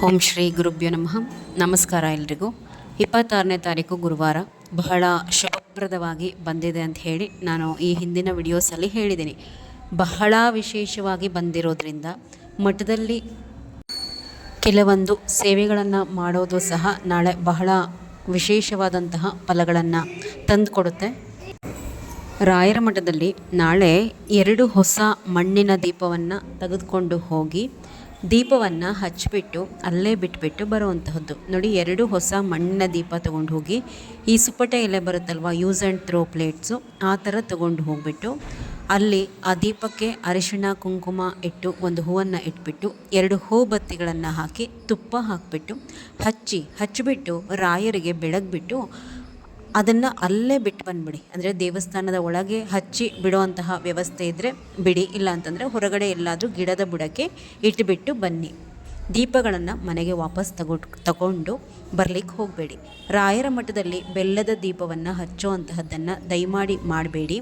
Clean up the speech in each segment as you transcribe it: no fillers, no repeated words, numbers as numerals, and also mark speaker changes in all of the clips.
Speaker 1: ಓಂ ಶ್ರೀ ಗುರುಭ್ಯೋ ನಮಃ. ನಮಸ್ಕಾರ ಎಲ್ರಿಗೂ. 26ನೇ ತಾರೀಕು ಗುರುವಾರ ಬಹಳ ಶುಭಪ್ರದವಾಗಿ ಬಂದಿದೆ ಅಂತ ಹೇಳಿ ನಾನು ಈ ಹಿಂದಿನ ವಿಡಿಯೋಸಲ್ಲಿ ಹೇಳಿದ್ದೀನಿ. ಬಹಳ ವಿಶೇಷವಾಗಿ ಬಂದಿರೋದ್ರಿಂದ ಮಠದಲ್ಲಿ ಕೆಲವೊಂದು ಸೇವೆಗಳನ್ನು ಮಾಡೋದು ಸಹ ನಾಳೆ ಬಹಳ ವಿಶೇಷವಾದಂತಹ ಫಲಗಳನ್ನು ತಂದುಕೊಡುತ್ತೆ. ರಾಯರ ಮಠದಲ್ಲಿ ನಾಳೆ 2 ಹೊಸ ಮಣ್ಣಿನ ದೀಪವನ್ನು ತೆಗೆದುಕೊಂಡು ಹೋಗಿ ದೀಪವನ್ನು ಹಚ್ಚಿಬಿಟ್ಟು ಅಲ್ಲೇ ಬಿಟ್ಬಿಟ್ಟು ಬರುವಂತಹದ್ದು. ನೋಡಿ, 2 ಹೊಸ ಮಣ್ಣಿನ ದೀಪ ತೊಗೊಂಡು ಹೋಗಿ ಈ ಸುಪ್ಪಟೆ ಎಲೆ ಬರುತ್ತಲ್ವ, ಯೂಸ್ ಆ್ಯಂಡ್ ಥ್ರೋ ಪ್ಲೇಟ್ಸು, ಆ ಥರ ತೊಗೊಂಡು ಹೋಗಿಬಿಟ್ಟು ಅಲ್ಲಿ ಆ ದೀಪಕ್ಕೆ ಅರಿಶಿಣ ಕುಂಕುಮ ಇಟ್ಟು ಒಂದು ಹೂವನ್ನು ಇಟ್ಬಿಟ್ಟು 2 ಹೂ ಬತ್ತಿಗಳನ್ನು ಹಾಕಿ ತುಪ್ಪ ಹಾಕಿಬಿಟ್ಟು ಹಚ್ಚಿಬಿಟ್ಟು ರಾಯರಿಗೆ ಬೆಳಗ್ಬಿಟ್ಟು ಅದನ್ನು ಅಲ್ಲೇ ಬಿಟ್ಟು ಬಂದುಬಿಡಿ. ಅಂದರೆ ದೇವಸ್ಥಾನದ ಒಳಗೆ ಹಚ್ಚಿ ಬಿಡುವಂತಹ ವ್ಯವಸ್ಥೆ ಇದ್ದರೆ ಬಿಡಿ, ಇಲ್ಲ ಅಂತಂದರೆ ಹೊರಗಡೆ ಎಲ್ಲಾದರೂ ಗಿಡದ ಬುಡಕ್ಕೆ ಇಟ್ಟುಬಿಟ್ಟು ಬನ್ನಿ. ದೀಪಗಳನ್ನು ಮನೆಗೆ ವಾಪಸ್ ತಗೊಂಡು ಬರಲಿಕ್ಕೆ ಹೋಗಬೇಡಿ. ರಾಯರ ಮಠದಲ್ಲಿ ಬೆಲ್ಲದ ದೀಪವನ್ನು ಹಚ್ಚುವಂತಹದ್ದನ್ನು ದಯಮಾಡಿ ಮಾಡಬೇಡಿ.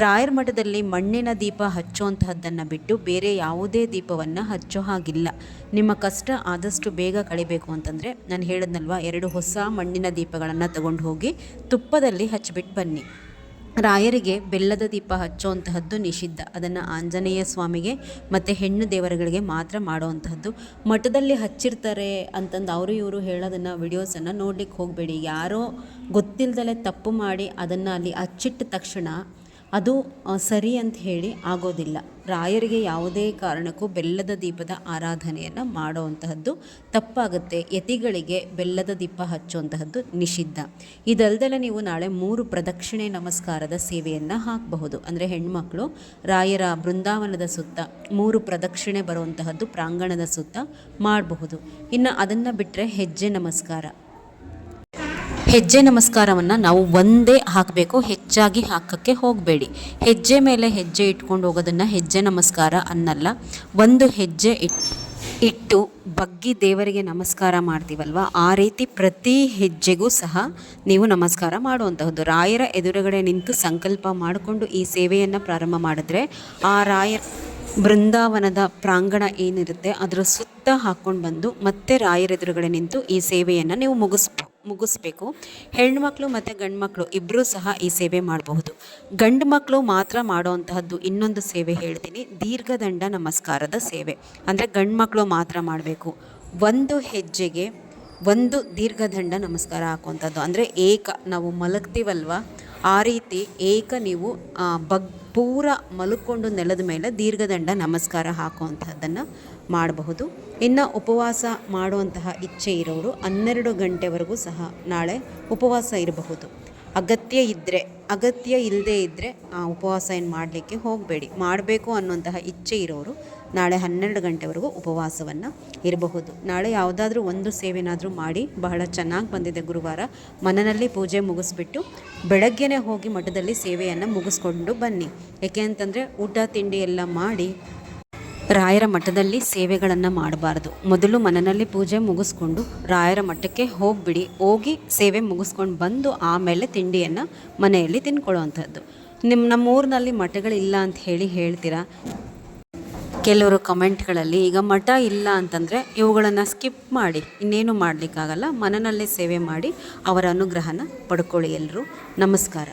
Speaker 1: ರಾಯರ ಮಠದಲ್ಲಿ ಮಣ್ಣಿನ ದೀಪ ಹಚ್ಚುವಂತಹದ್ದನ್ನು ಬಿಟ್ಟು ಬೇರೆ ಯಾವುದೇ ದೀಪವನ್ನು ಹಚ್ಚೋ ಹಾಗಿಲ್ಲ. ನಿಮ್ಮ ಕಷ್ಟ ಆದಷ್ಟು ಬೇಗ ಕಳಿಬೇಕು ಅಂತಂದರೆ ನಾನು ಹೇಳಿದ್ನಲ್ವ, 2 ಹೊಸ ಮಣ್ಣಿನ ದೀಪಗಳನ್ನು ತಗೊಂಡು ಹೋಗಿ ತುಪ್ಪದಲ್ಲಿ ಹಚ್ಚಿಬಿಟ್ಟು ಬನ್ನಿ. ರಾಯರಿಗೆ ಬೆಲ್ಲದ ದೀಪ ಹಚ್ಚುವಂತಹದ್ದು ನಿಷಿದ್ಧ. ಅದನ್ನು ಆಂಜನೇಯ ಸ್ವಾಮಿಗೆ ಮತ್ತು ಹೆಣ್ಣು ದೇವರುಗಳಿಗೆ ಮಾತ್ರ ಮಾಡುವಂತಹದ್ದು. ಮಠದಲ್ಲಿ ಹಚ್ಚಿರ್ತಾರೆ ಅಂತಂದು ಅವರು ಇವರು ಹೇಳೋದನ್ನು ವಿಡಿಯೋಸನ್ನು ನೋಡ್ಲಿಕ್ಕೆ ಹೋಗಬೇಡಿ. ಯಾರೋ ಗೊತ್ತಿಲ್ಲದಲೇ ತಪ್ಪು ಮಾಡಿ ಅದನ್ನು ಅಲ್ಲಿ ಹಚ್ಚಿಟ್ಟ ತಕ್ಷಣ ಅದು ಸರಿ ಅಂತ ಹೇಳಿ ಆಗೋದಿಲ್ಲ. ರಾಯರಿಗೆ ಯಾವುದೇ ಕಾರಣಕ್ಕೂ ಬೆಲ್ಲದ ದೀಪದ ಆರಾಧನೆಯನ್ನು ಮಾಡುವಂತಹದ್ದು ತಪ್ಪಾಗುತ್ತೆ. ಯತಿಗಳಿಗೆ ಬೆಲ್ಲದ ದೀಪ ಹಚ್ಚುವಂತಹದ್ದು ನಿಷಿದ್ಧ. ಇದಲ್ದಲೆ ನೀವು ನಾಳೆ 3 ಪ್ರದಕ್ಷಿಣೆ ನಮಸ್ಕಾರದ ಸೇವೆಯನ್ನು ಹಾಕಬಹುದು. ಅಂದರೆ ಹೆಣ್ಮಕ್ಳು ರಾಯರ ಬೃಂದಾವನದ ಸುತ್ತ 3 ಪ್ರದಕ್ಷಿಣೆ ಬರುವಂತಹದ್ದು ಪ್ರಾಂಗಣದ ಸುತ್ತ ಮಾಡಬಹುದು. ಇನ್ನು ಅದನ್ನು ಬಿಟ್ಟರೆ ಹೆಜ್ಜೆ ನಮಸ್ಕಾರವನ್ನು ನಾವು ಒಂದೇ ಹಾಕಬೇಕು, ಹೆಚ್ಚಾಗಿ ಹಾಕೋಕ್ಕೆ ಹೋಗಬೇಡಿ. ಹೆಜ್ಜೆ ಮೇಲೆ ಹೆಜ್ಜೆ ಇಟ್ಕೊಂಡು ಹೋಗೋದನ್ನು ಹೆಜ್ಜೆ ನಮಸ್ಕಾರ ಅನ್ನಲ್ಲ. ಒಂದು ಹೆಜ್ಜೆ ಇಟ್ಟು ಬಗ್ಗಿ ದೇವರಿಗೆ ನಮಸ್ಕಾರ ಮಾಡ್ತೀವಲ್ವ, ಆ ರೀತಿ ಪ್ರತಿ ಹೆಜ್ಜೆಗೂ ಸಹ ನೀವು ನಮಸ್ಕಾರ ಮಾಡುವಂತಹದ್ದು. ರಾಯರ ಎದುರುಗಡೆ ನಿಂತು ಸಂಕಲ್ಪ ಮಾಡಿಕೊಂಡು ಈ ಸೇವೆಯನ್ನು ಪ್ರಾರಂಭ ಮಾಡಿದ್ರೆ ಆ ರಾಯರ ಬೃಂದಾವನದ ಪ್ರಾಂಗಣ ಏನಿರುತ್ತೆ ಅದರ ಸುತ್ತ ಹಾಕ್ಕೊಂಡು ಬಂದು ಮತ್ತೆ ರಾಯರ ಎದುರುಗಡೆ ನಿಂತು ಈ ಸೇವೆಯನ್ನು ನೀವು ಮುಗಿಸ್ಬೇಕು. ಹೆಣ್ಮಕ್ಳು ಮತ್ತು ಗಂಡು ಮಕ್ಕಳು ಇಬ್ಬರೂ ಸಹ ಈ ಸೇವೆ ಮಾಡಬಹುದು. ಗಂಡು ಮಕ್ಕಳು ಮಾತ್ರ ಮಾಡುವಂತಹದ್ದು ಇನ್ನೊಂದು ಸೇವೆ ಹೇಳ್ತೀನಿ, ದೀರ್ಘದಂಡ ನಮಸ್ಕಾರದ ಸೇವೆ. ಅಂದರೆ ಗಂಡು ಮಕ್ಕಳು ಮಾತ್ರ ಮಾಡಬೇಕು. ಒಂದು ಹೆಜ್ಜೆಗೆ ಒಂದು ದೀರ್ಘದಂಡ ನಮಸ್ಕಾರ ಹಾಕುವಂಥದ್ದು. ಅಂದರೆ ನಾವು ಮಲಗ್ತೀವಲ್ವ, ಆ ರೀತಿ ನೀವು ಪೂರ ಮಲ್ಕೊಂಡು ನೆಲದ ಮೇಲೆ ದೀರ್ಘದಂಡ ನಮಸ್ಕಾರ ಹಾಕುವಂತಹದ್ದನ್ನು ಮಾಡಬಹುದು. ಇನ್ನು ಉಪವಾಸ ಮಾಡುವಂತಹ ಇಚ್ಛೆ ಇರೋರು 12 ಗಂಟೆವರೆಗೂ ಸಹ ನಾಳೆ ಉಪವಾಸ ಇರಬಹುದು. ಅಗತ್ಯ ಇಲ್ಲದೇ ಇದ್ದರೆ ಉಪವಾಸ ಏನು ಮಾಡಲಿಕ್ಕೆ ಹೋಗಬೇಡಿ. ಮಾಡಬೇಕು ಅನ್ನುವಂತಹ ಇಚ್ಛೆ ಇರೋರು ನಾಳೆ 12 ಗಂಟೆವರೆಗೂ ಉಪವಾಸವನ್ನು ಇರಬಹುದು. ನಾಳೆ ಯಾವುದಾದ್ರೂ ಒಂದು ಸೇವೆನಾದರೂ ಮಾಡಿ. ಬಹಳ ಚೆನ್ನಾಗಿ ಬಂದಿದೆ ಗುರುವಾರ. ಮನೆಯಲ್ಲಿ ಪೂಜೆ ಮುಗಿಸ್ಬಿಟ್ಟು ಬೆಳಗ್ಗೆನೇ ಹೋಗಿ ಮಠದಲ್ಲಿ ಸೇವೆಯನ್ನು ಮುಗಿಸ್ಕೊಂಡು ಬನ್ನಿ. ಏಕೆ ಅಂತಂದರೆ ಊಟ ತಿಂಡಿ ಎಲ್ಲ ಮಾಡಿ ರಾಯರ ಮಠದಲ್ಲಿ ಸೇವೆಗಳನ್ನು ಮಾಡಬಾರ್ದು. ಮೊದಲು ಮನೆಯಲ್ಲಿ ಪೂಜೆ ಮುಗಿಸ್ಕೊಂಡು ರಾಯರ ಮಠಕ್ಕೆ ಹೋಗಿ ಸೇವೆ ಮುಗಿಸ್ಕೊಂಡು ಬಂದು ಆಮೇಲೆ ತಿಂಡಿಯನ್ನು ಮನೆಯಲ್ಲಿ ತಿನ್ಕೊಳ್ಳುವಂಥದ್ದು. ನಮ್ಮೂರಿನಲ್ಲಿ ಮಠಗಳಿಲ್ಲ ಅಂತ ಹೇಳ್ತೀರಾ ಕೆಲವರು ಕಮೆಂಟ್ಗಳಲ್ಲಿ. ಈಗ ಮಠ ಇಲ್ಲ ಅಂತಂದರೆ ಇವುಗಳನ್ನು ಸ್ಕಿಪ್ ಮಾಡಿ, ಇನ್ನೇನು ಮಾಡಲಿಕ್ಕಾಗಲ್ಲ. ಮನೆಯಲ್ಲೇ ಸೇವೆ ಮಾಡಿ ಅವರ ಅನುಗ್ರಹನ ಪಡ್ಕೊಳ್ಳಿ. ಎಲ್ಲರೂ ನಮಸ್ಕಾರ.